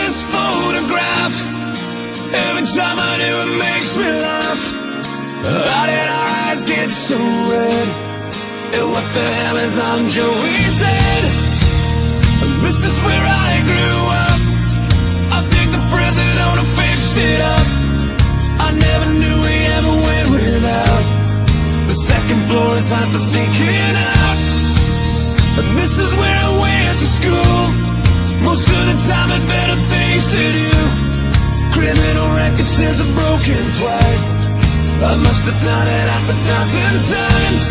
this photograph. Every time I do it makes me laugh. How did our eyes get so red? And what the hell is on Joey's head? This is where I grew up. I think the present owner fixed it up. I never knew we ever went without. The second floor is hot for sneaking out. And this is where I went to school. Most of the time had better things to do. Criminal record says I've broken twice. I must have done it half a dozen times.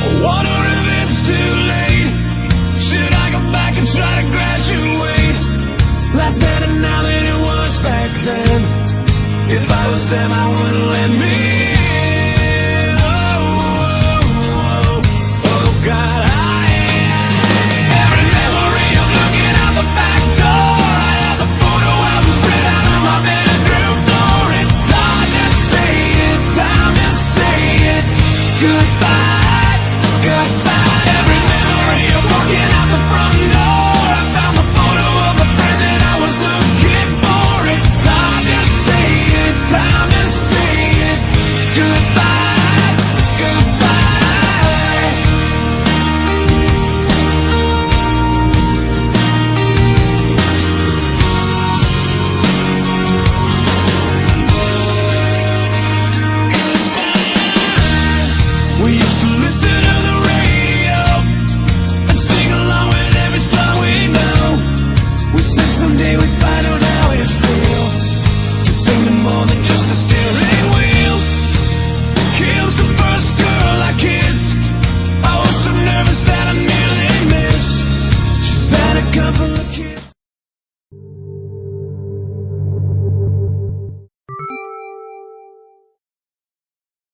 I wonder if it's too late. Should I go back and try to graduate? Life's better now than it was back then. If I was them, I wouldn't let me in. Oh God, every memory of looking out the back door. I have a photo album spread out on my bedroom floor. It's hard to say it, time to say it goodbye.